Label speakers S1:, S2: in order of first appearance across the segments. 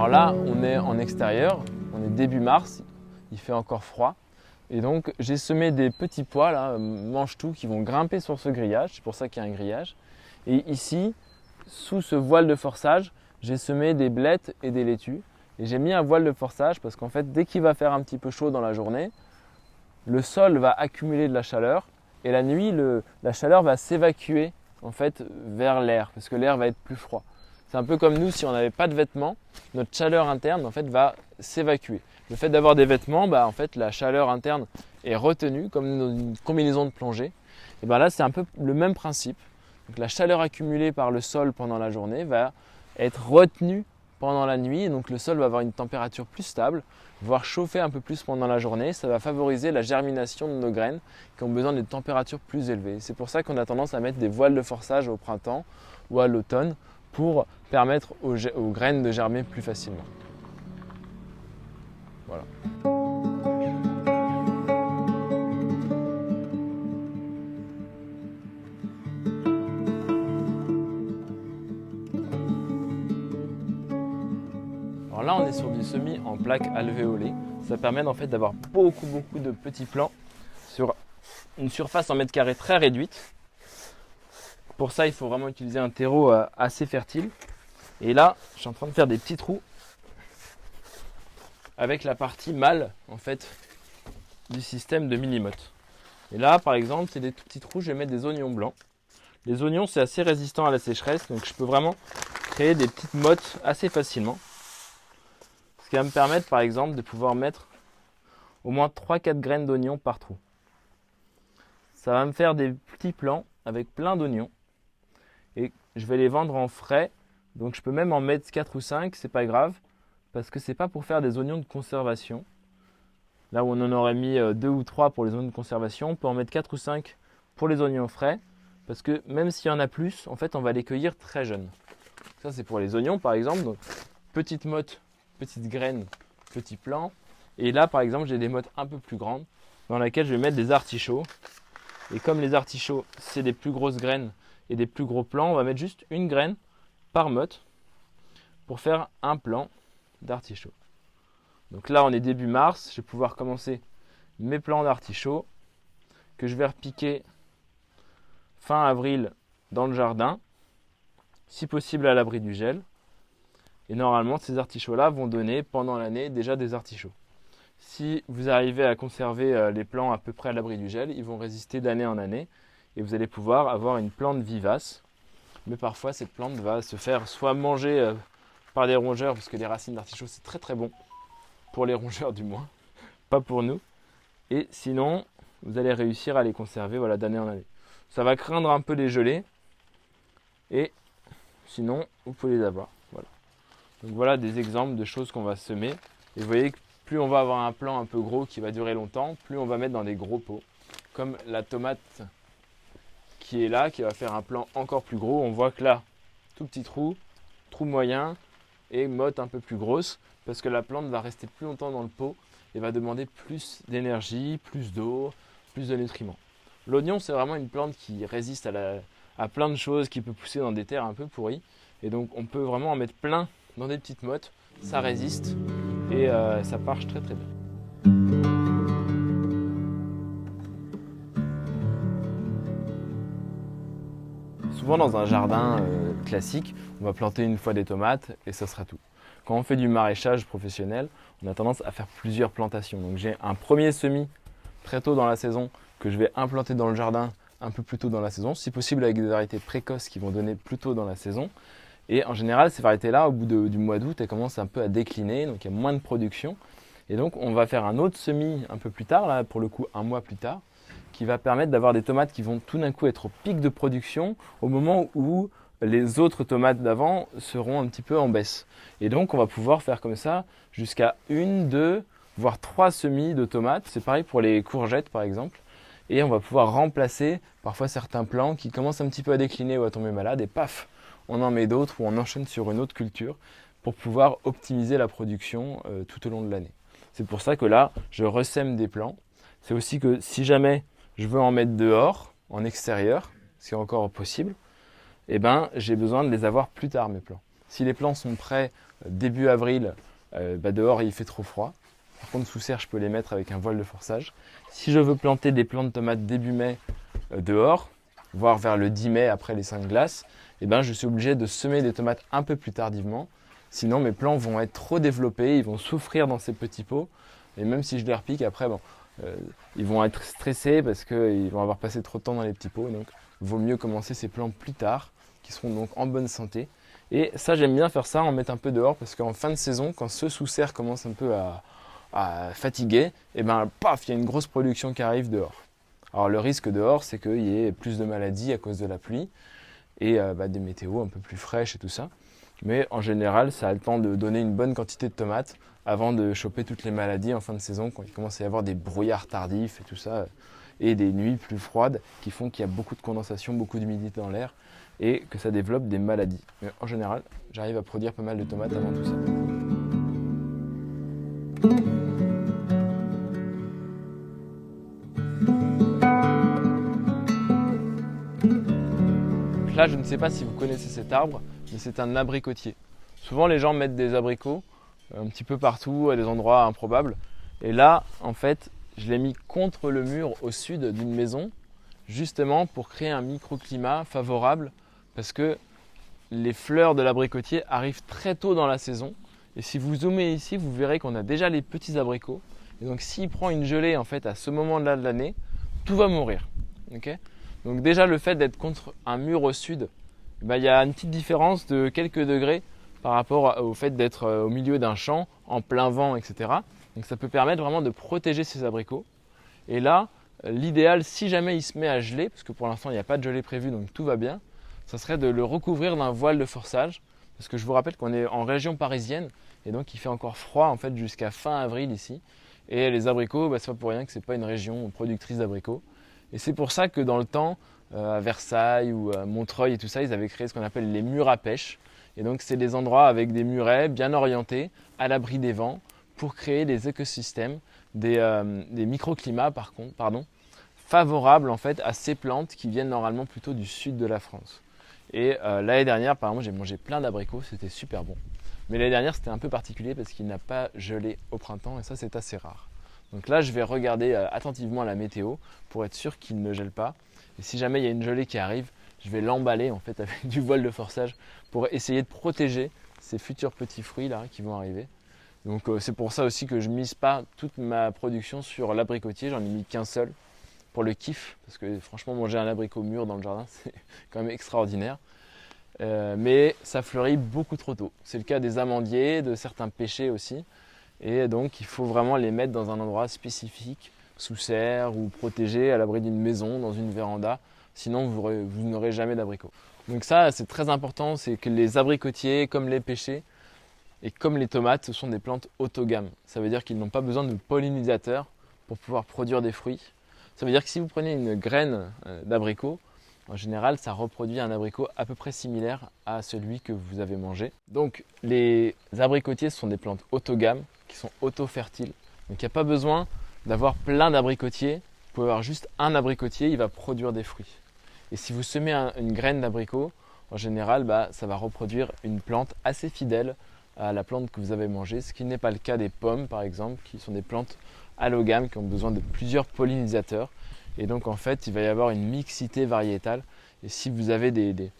S1: Alors là, on est en extérieur, on est début mars, il fait encore froid. Et donc j'ai semé des petits pois, là, mange-tout, qui vont grimper sur ce grillage, c'est pour ça qu'il y a un grillage. Et ici, sous ce voile de forçage, j'ai semé des blettes et des laitues. Et j'ai mis un voile de forçage parce qu'en fait, dès qu'il va faire un petit peu chaud dans la journée, le sol va accumuler de la chaleur et la nuit, la chaleur va s'évacuer en fait vers l'air parce que l'air va être plus froid. C'est un peu comme nous, si on n'avait pas de vêtements, notre chaleur interne en fait va s'évacuer. Le fait d'avoir des vêtements, en fait, la chaleur interne est retenue comme dans une combinaison de plongée. Et là, c'est un peu le même principe. Donc, la chaleur accumulée par le sol pendant la journée va être retenue pendant la nuit. Et donc, le sol va avoir une température plus stable, voire chauffer un peu plus pendant la journée. Ça va favoriser la germination de nos graines qui ont besoin de températures plus élevées. C'est pour ça qu'on a tendance à mettre des voiles de forçage au printemps ou à l'automne pour permettre aux graines de germer plus facilement. Voilà. Alors là, on est sur du semis en plaques alvéolées. Ça permet en fait d'avoir beaucoup de petits plants sur une surface en mètres carrés très réduite. Pour ça, il faut vraiment utiliser un terreau assez fertile. Et là, je suis en train de faire des petits trous avec la partie mâle en fait du système de millimotte. Et là, par exemple, c'est des tout petits trous, je vais mettre des oignons blancs. Les oignons, c'est assez résistant à la sécheresse, donc je peux vraiment créer des petites mottes assez facilement. Ce qui va me permettre, par exemple, de pouvoir mettre au moins 3-4 graines d'oignons par trou. Ça va me faire des petits plants avec plein d'oignons. Et je vais les vendre en frais. Donc je peux même en mettre 4 ou 5, c'est pas grave. Parce que c'est pas pour faire des oignons de conservation. Là où on en aurait mis 2 ou 3 pour les oignons de conservation, on peut en mettre 4 ou 5 pour les oignons frais. Parce que même s'il y en a plus, en fait on va les cueillir très jeunes. Ça c'est pour les oignons par exemple. Donc, petite motte, petite graine, petit plant. Et là par exemple j'ai des mottes un peu plus grandes dans lesquelles je vais mettre des artichauts. Et comme les artichauts c'est des plus grosses graines et des plus gros plants, on va mettre juste une graine par motte pour faire un plant d'artichaut. Donc là on est début mars, je vais pouvoir commencer mes plants d'artichaut que je vais repiquer fin avril dans le jardin, si possible à l'abri du gel. Et normalement ces artichauts là vont donner pendant l'année déjà des artichauts. Si vous arrivez à conserver les plants à peu près à l'abri du gel, ils vont résister d'année en année et vous allez pouvoir avoir une plante vivace. Mais parfois cette plante va se faire soit manger par des rongeurs, parce que les racines d'artichaut c'est très bon, pour les rongeurs du moins, pas pour nous. Et sinon, vous allez réussir à les conserver d'année en année. Ça va craindre un peu les gelées, et sinon vous pouvez les avoir. Voilà. Donc voilà des exemples de choses qu'on va semer. Et vous voyez que plus on va avoir un plant un peu gros qui va durer longtemps, plus on va mettre dans des gros pots. Comme la tomate qui est là, qui va faire un plant encore plus gros. On voit que là, tout petit trou moyen et motte un peu plus grosse, parce que la plante va rester plus longtemps dans le pot et va demander plus d'énergie, plus d'eau, plus de nutriments. L'oignon, c'est vraiment une plante qui résiste à plein de choses, qui peut pousser dans des terres un peu pourries. Et donc on peut vraiment en mettre plein dans des petites mottes, ça résiste et ça marche très bien. Souvent dans un jardin classique, on va planter une fois des tomates et ça sera tout. Quand on fait du maraîchage professionnel, on a tendance à faire plusieurs plantations. Donc j'ai un premier semis très tôt dans la saison que je vais implanter dans le jardin un peu plus tôt dans la saison, si possible avec des variétés précoces qui vont donner plus tôt dans la saison. Et en général, ces variétés-là, au bout du mois d'août, elles commencent un peu à décliner, donc il y a moins de production. Et donc on va faire un autre semis un peu plus tard, là pour le coup un mois plus tard, qui va permettre d'avoir des tomates qui vont tout d'un coup être au pic de production au moment où les autres tomates d'avant seront un petit peu en baisse. Et donc on va pouvoir faire comme ça jusqu'à 1, 2, voire 3 semis de tomates. C'est pareil pour les courgettes par exemple. Et on va pouvoir remplacer parfois certains plants qui commencent un petit peu à décliner ou à tomber malades et paf, on en met d'autres ou on enchaîne sur une autre culture pour pouvoir optimiser la production tout au long de l'année. C'est pour ça que là, je ressème des plants. C'est aussi que si jamais je veux en mettre dehors, en extérieur, c'est encore possible, j'ai besoin de les avoir plus tard mes plants. Si les plants sont prêts début avril, dehors il fait trop froid. Par contre, sous serre, je peux les mettre avec un voile de forçage. Si je veux planter des plants de tomates début mai dehors, voire vers le 10 mai après les 5 glaces, je suis obligé de semer des tomates un peu plus tardivement. Sinon, mes plants vont être trop développés, ils vont souffrir dans ces petits pots. Et même si je les repique, après, ils vont être stressés parce qu'ils vont avoir passé trop de temps dans les petits pots. Donc, il vaut mieux commencer ces plants plus tard, qui seront donc en bonne santé. Et ça, j'aime bien faire ça, en mettre un peu dehors, parce qu'en fin de saison, quand ceux sous serre commencent un peu à fatiguer, paf, il y a une grosse production qui arrive dehors. Alors le risque dehors, c'est qu'il y ait plus de maladies à cause de la pluie et des météos un peu plus fraîches et tout ça. Mais en général, ça a le temps de donner une bonne quantité de tomates avant de choper toutes les maladies en fin de saison, quand il commence à y avoir des brouillards tardifs et tout ça, et des nuits plus froides qui font qu'il y a beaucoup de condensation, beaucoup d'humidité dans l'air et que ça développe des maladies. Mais en général, j'arrive à produire pas mal de tomates avant tout ça. Là, je ne sais pas si vous connaissez cet arbre, mais c'est un abricotier. Souvent, les gens mettent des abricots un petit peu partout, à des endroits improbables. Et là, en fait, je l'ai mis contre le mur au sud d'une maison, justement pour créer un microclimat favorable, parce que les fleurs de l'abricotier arrivent très tôt dans la saison. Et si vous zoomez ici, vous verrez qu'on a déjà les petits abricots. Et donc, s'il prend une gelée en fait à ce moment-là de l'année, tout va mourir. Okay ? Donc déjà le fait d'être contre un mur au sud, il y a une petite différence de quelques degrés par rapport au fait d'être au milieu d'un champ, en plein vent, etc. Donc ça peut permettre vraiment de protéger ces abricots. Et là, l'idéal, si jamais il se met à geler, parce que pour l'instant il n'y a pas de gelée prévue, donc tout va bien, ça serait de le recouvrir d'un voile de forçage. Parce que je vous rappelle qu'on est en région parisienne, et donc il fait encore froid en fait jusqu'à fin avril ici. Et les abricots, c'est pas pour rien que c'est pas une région productrice d'abricots. Et c'est pour ça que dans le temps, à Versailles ou à Montreuil et tout ça, ils avaient créé ce qu'on appelle les murs à pêche. Et donc c'est des endroits avec des murets bien orientés, à l'abri des vents, pour créer des écosystèmes, des microclimats favorables en fait à ces plantes qui viennent normalement plutôt du sud de la France. Et l'année dernière, par exemple, j'ai mangé plein d'abricots, c'était super bon. Mais l'année dernière, c'était un peu particulier parce qu'il n'a pas gelé au printemps et ça, c'est assez rare. Donc là, je vais regarder attentivement la météo pour être sûr qu'il ne gèle pas. Et si jamais il y a une gelée qui arrive, je vais l'emballer en fait avec du voile de forçage pour essayer de protéger ces futurs petits fruits là qui vont arriver. Donc c'est pour ça aussi que je mise pas toute ma production sur l'abricotier, j'en ai mis qu'un seul pour le kiff, parce que franchement manger un abricot mûr dans le jardin c'est quand même extraordinaire. Mais ça fleurit beaucoup trop tôt. C'est le cas des amandiers, de certains pêchers aussi. Et donc il faut vraiment les mettre dans un endroit spécifique, sous serre ou protégé à l'abri d'une maison, dans une véranda. Sinon vous n'aurez jamais d'abricots. Donc ça c'est très important, c'est que les abricotiers comme les pêchers et comme les tomates, ce sont des plantes autogames. Ça veut dire qu'ils n'ont pas besoin de pollinisateurs pour pouvoir produire des fruits. Ça veut dire que si vous prenez une graine d'abricot, en général, ça reproduit un abricot à peu près similaire à celui que vous avez mangé. Donc, les abricotiers, ce sont des plantes autogames qui sont auto-fertiles. Donc, il n'y a pas besoin d'avoir plein d'abricotiers. Vous pouvez avoir juste un abricotier, il va produire des fruits. Et si vous semez une graine d'abricot, en général, ça va reproduire une plante assez fidèle à la plante que vous avez mangée, ce qui n'est pas le cas des pommes, par exemple, qui sont des plantes allogames qui ont besoin de plusieurs pollinisateurs. Et donc en fait, il va y avoir une mixité variétale. Et si vous avez des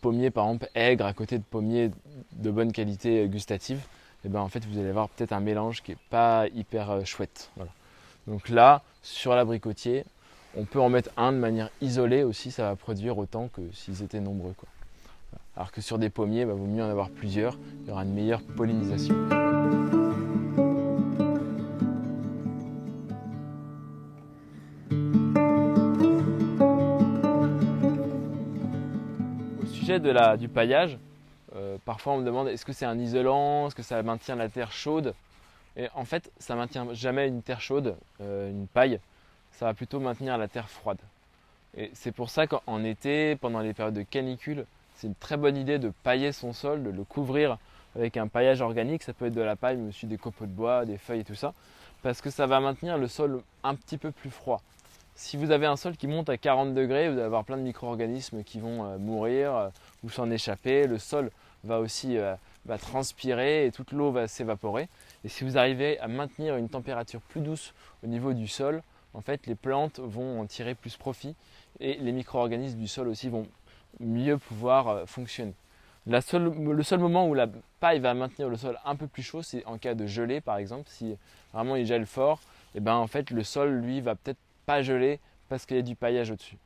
S1: pommiers, par exemple, aigres à côté de pommiers de bonne qualité gustative, en fait, vous allez avoir peut-être un mélange qui n'est pas hyper chouette. Voilà. Donc là, sur l'abricotier, on peut en mettre un de manière isolée aussi, ça va produire autant que s'ils étaient nombreux, quoi. Alors que sur des pommiers, il vaut mieux en avoir plusieurs, il y aura une meilleure pollinisation. Du paillage, parfois on me demande est-ce que c'est un isolant, est-ce que ça maintient la terre chaude, et en fait ça ne maintient jamais une terre chaude, une paille, ça va plutôt maintenir la terre froide. Et c'est pour ça qu'en été, pendant les périodes de canicule, c'est une très bonne idée de pailler son sol, de le couvrir avec un paillage organique, ça peut être de la paille mais aussi des copeaux de bois, des feuilles et tout ça, parce que ça va maintenir le sol un petit peu plus froid. Si vous avez un sol qui monte à 40 degrés, vous allez avoir plein de micro-organismes qui vont mourir ou s'en échapper. Le sol va aussi transpirer et toute l'eau va s'évaporer. Et si vous arrivez à maintenir une température plus douce au niveau du sol, en fait, les plantes vont en tirer plus profit et les micro-organismes du sol aussi vont mieux pouvoir fonctionner. Le seul moment où la paille va maintenir le sol un peu plus chaud, c'est en cas de gelée par exemple. Si vraiment il gèle fort, et ben en fait le sol lui va peut-être pas geler parce qu'il y a du paillage au-dessus.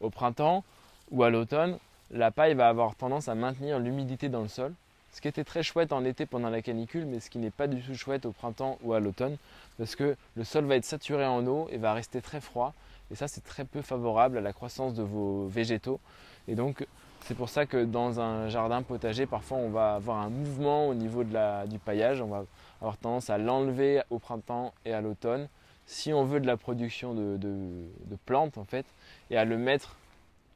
S1: Au printemps ou à l'automne, la paille va avoir tendance à maintenir l'humidité dans le sol. Ce qui était très chouette en été pendant la canicule, mais ce qui n'est pas du tout chouette au printemps ou à l'automne, parce que le sol va être saturé en eau et va rester très froid. Et ça, c'est très peu favorable à la croissance de vos végétaux. Et donc, c'est pour ça que dans un jardin potager, parfois on va avoir un mouvement au niveau du paillage. On va avoir tendance à l'enlever au printemps et à l'automne, si on veut de la production de plantes en fait, et à le mettre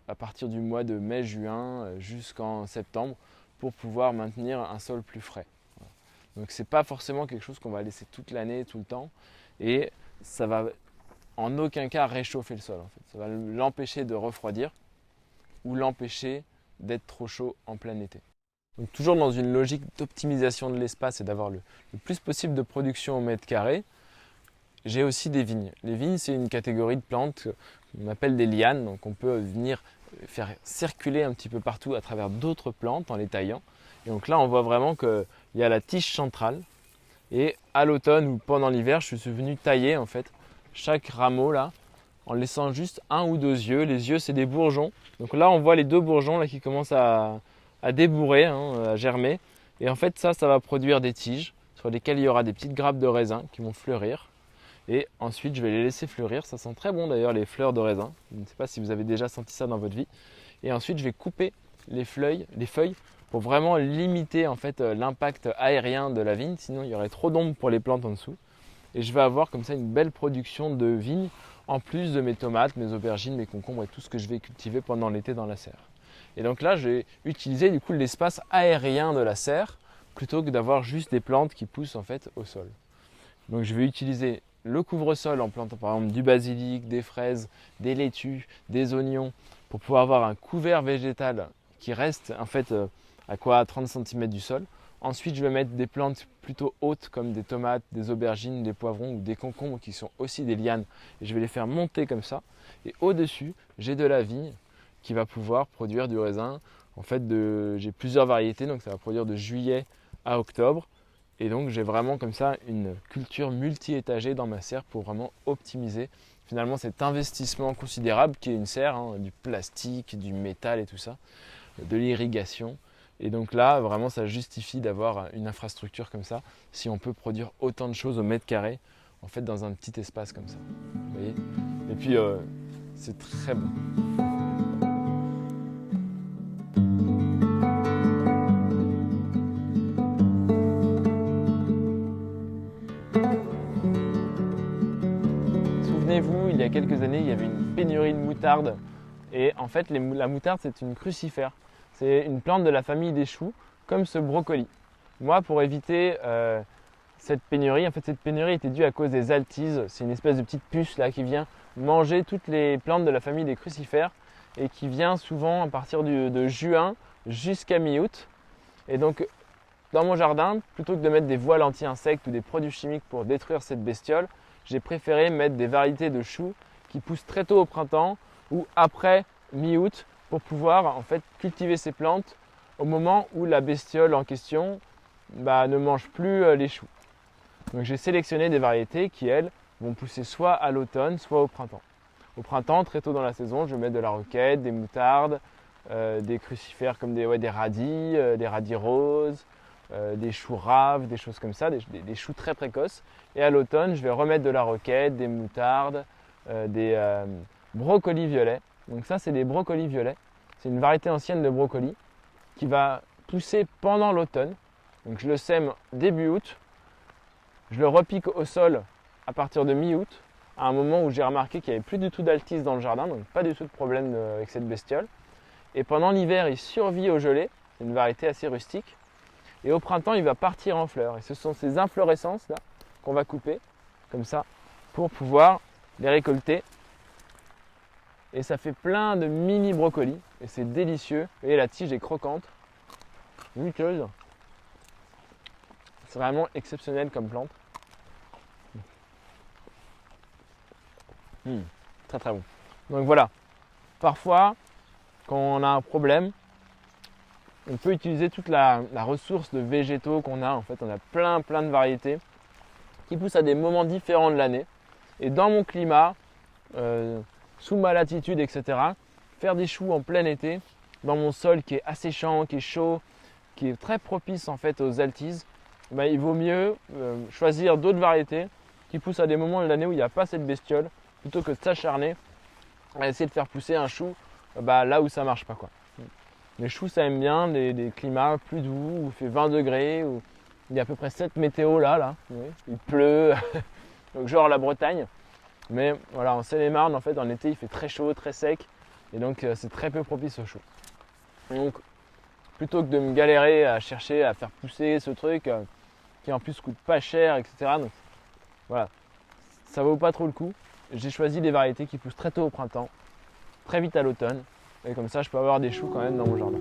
S1: à partir du mois de mai-juin jusqu'en septembre, pour pouvoir maintenir un sol plus frais. Donc c'est pas forcément quelque chose qu'on va laisser toute l'année, tout le temps, et ça va en aucun cas réchauffer le sol en fait. Ça va l'empêcher de refroidir ou l'empêcher d'être trop chaud en plein été. Donc toujours dans une logique d'optimisation de l'espace et d'avoir le plus possible de production au mètre carré, j'ai aussi des vignes. Les vignes, c'est une catégorie de plantes qu'on appelle des lianes, donc on peut venir faire circuler un petit peu partout à travers d'autres plantes en les taillant. Et donc là, on voit vraiment qu'il y a la tige centrale. Et à l'automne ou pendant l'hiver, je suis venu tailler en fait chaque rameau là, en laissant juste un ou deux yeux. Les yeux, c'est des bourgeons. Donc là, on voit les deux bourgeons là qui commencent à débourrer, à germer. Et en fait, ça va produire des tiges sur lesquelles il y aura des petites grappes de raisin qui vont fleurir. Et ensuite, je vais les laisser fleurir. Ça sent très bon d'ailleurs, les fleurs de raisin. Je ne sais pas si vous avez déjà senti ça dans votre vie. Et ensuite, je vais couper les feuilles pour vraiment limiter en fait l'impact aérien de la vigne. Sinon, il y aurait trop d'ombre pour les plantes en dessous. Et je vais avoir comme ça une belle production de vigne, en plus de mes tomates, mes aubergines, mes concombres et tout ce que je vais cultiver pendant l'été dans la serre. Et donc là, je vais utiliser du coup l'espace aérien de la serre plutôt que d'avoir juste des plantes qui poussent en fait au sol. Donc je vais utiliser le couvre-sol en plantant par exemple du basilic, des fraises, des laitues, des oignons pour pouvoir avoir un couvert végétal qui reste en fait à 30 cm du sol. Ensuite, je vais mettre des plantes plutôt hautes comme des tomates, des aubergines, des poivrons ou des concombres qui sont aussi des lianes. Et je vais les faire monter comme ça. Et au-dessus, j'ai de la vigne qui va pouvoir produire du raisin. En fait, j'ai plusieurs variétés, donc ça va produire de juillet à octobre. Et donc, j'ai vraiment comme ça une culture multi-étagée dans ma serre pour vraiment optimiser finalement cet investissement considérable qui est une serre, du plastique, du métal et tout ça, de l'irrigation. Et donc là, vraiment, ça justifie d'avoir une infrastructure comme ça, si on peut produire autant de choses au mètre carré, en fait, dans un petit espace comme ça. Vous voyez ? Et puis, c'est très bon. Souvenez-vous, il y a quelques années, il y avait une pénurie de moutarde. Et en fait, la moutarde, c'est une crucifère. C'est une plante de la famille des choux, comme ce brocoli. Moi, pour éviter cette pénurie, en fait cette pénurie était due à cause des altises. C'est une espèce de petite puce là qui vient manger toutes les plantes de la famille des crucifères et qui vient souvent à partir de juin jusqu'à mi-août. Et donc, dans mon jardin, plutôt que de mettre des voiles anti-insectes ou des produits chimiques pour détruire cette bestiole, j'ai préféré mettre des variétés de choux qui poussent très tôt au printemps ou après mi-août, pour pouvoir en fait cultiver ces plantes au moment où la bestiole en question ne mange plus les choux. Donc j'ai sélectionné des variétés qui, elles, vont pousser soit à l'automne, soit au printemps. Au printemps, très tôt dans la saison, je vais mettre de la roquette, des moutardes, des crucifères comme des radis roses, des choux raves, des choses comme ça, des choux très précoces. Et à l'automne, je vais remettre de la roquette, des moutardes, des brocolis violets. Donc ça, c'est des brocolis violets. C'est une variété ancienne de brocoli qui va pousser pendant l'automne. Donc je le sème début août. Je le repique au sol à partir de mi-août, à un moment où j'ai remarqué qu'il n'y avait plus du tout d'altise dans le jardin, donc pas du tout de problème avec cette bestiole. Et pendant l'hiver, il survit au gelé. C'est une variété assez rustique. Et au printemps, il va partir en fleurs. Et ce sont ces inflorescences là qu'on va couper, comme ça, pour pouvoir les récolter. Et ça fait plein de mini brocolis et c'est délicieux. Et la tige est croquante. muqueuse. C'est vraiment exceptionnel comme plante. Très très bon. Donc voilà, parfois quand on a un problème, on peut utiliser toute la ressource de végétaux qu'on a. En fait, on a plein de variétés qui poussent à des moments différents de l'année. Et dans mon climat, sous ma latitude, etc., faire des choux en plein été, dans mon sol qui est asséchant, qui est chaud, qui est très propice en fait aux altises, ben, il vaut mieux choisir d'autres variétés qui poussent à des moments de l'année où il n'y a pas cette bestiole, plutôt que de s'acharner à essayer de faire pousser un chou là où ça marche pas, quoi. Les choux, ça aime bien des climats plus doux, où il fait 20 degrés, où il y a à peu près 7 météos là. Oui, il pleut, donc genre la Bretagne. Mais voilà, en Seine-et-Marne, en fait, en été, il fait très chaud, très sec, et donc c'est très peu propice aux choux. Donc, plutôt que de me galérer à chercher à faire pousser ce truc, qui en plus coûte pas cher, etc. Donc voilà, ça vaut pas trop le coup. J'ai choisi des variétés qui poussent très tôt au printemps, très vite à l'automne, et comme ça je peux avoir des choux quand même dans mon jardin.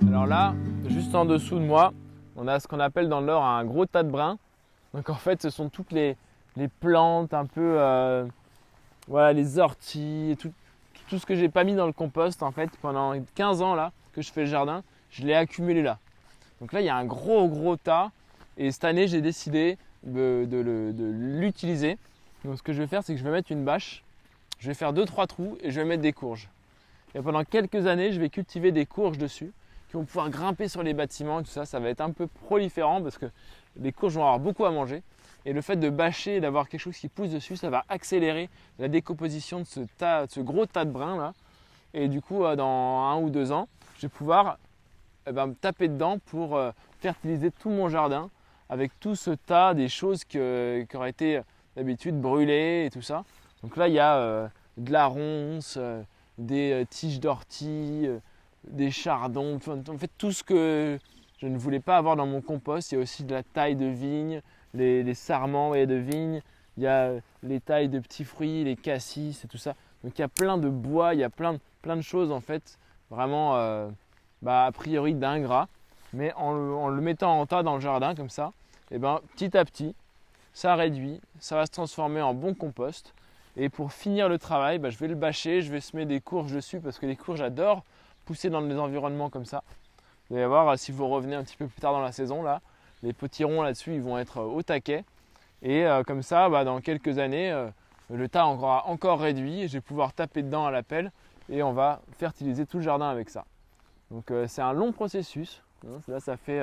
S1: Alors là, juste en dessous de moi, on a ce qu'on appelle dans le Nord un gros tas de brins. Donc en fait, ce sont toutes les plantes un peu, voilà, les orties, tout ce que j'ai pas mis dans le compost en fait pendant 15 ans là que je fais le jardin, je l'ai accumulé là. Donc là, il y a un gros tas, et cette année, j'ai décidé de l'utiliser. Donc ce que je vais faire, c'est que je vais mettre une bâche, je vais faire 2-3 trous et je vais mettre des courges. Et pendant quelques années, je vais cultiver des courges dessus qui vont pouvoir grimper sur les bâtiments et tout ça. Ça va être un peu proliférant parce que les courges vont avoir beaucoup à manger. Et le fait de bâcher et d'avoir quelque chose qui pousse dessus, ça va accélérer la décomposition de ce gros tas de brins là. Et du coup, dans 1 ou 2 ans, je vais pouvoir me taper dedans pour fertiliser tout mon jardin avec tout ce tas des choses qui auraient été d'habitude brûlées et tout ça. Donc là, il y a de la ronce, des tiges d'ortie, des chardons, en fait tout ce que je ne voulais pas avoir dans mon compost. Il y a aussi de la taille de vigne, les sarments de vigne, il y a les tailles de petits fruits, les cassis et tout ça. Donc il y a plein de bois, il y a plein de choses en fait, vraiment a priori d'ingrat. Mais en le mettant en tas dans le jardin comme ça, et petit à petit, ça réduit, ça va se transformer en bon compost. Et pour finir le travail, je vais le bâcher, je vais semer des courges dessus parce que les courges adorent pousser dans des environnements comme ça. Vous allez voir, si vous revenez un petit peu plus tard dans la saison, là, les potirons là-dessus, ils vont être au taquet. Et comme ça, dans quelques années, le tas aura encore réduit et je vais pouvoir taper dedans à la pelle et on va fertiliser tout le jardin avec ça. Donc c'est un long processus. Là, ça fait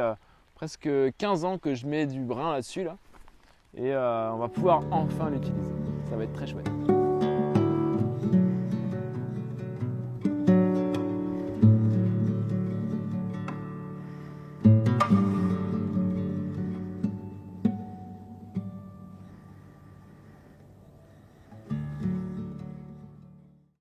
S1: presque 15 ans que je mets du brin là-dessus là, et on va pouvoir enfin l'utiliser. Ça va être très chouette.